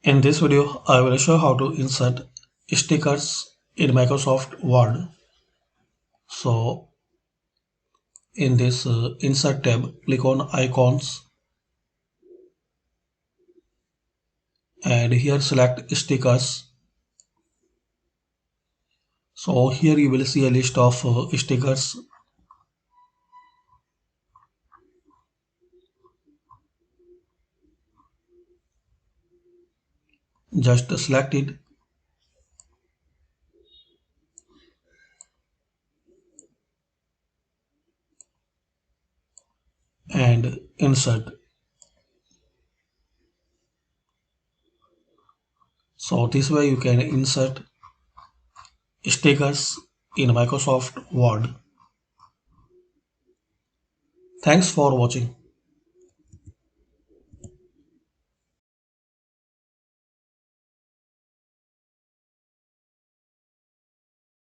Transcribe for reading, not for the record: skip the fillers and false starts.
In this video, I will show how to insert stickers in Microsoft Word. So, in this Insert tab, click on Icons and here select Stickers. So, here you will see a list of stickers. Just select it and insert. So, this way you can insert stickers in Microsoft Word. Thanks for watching.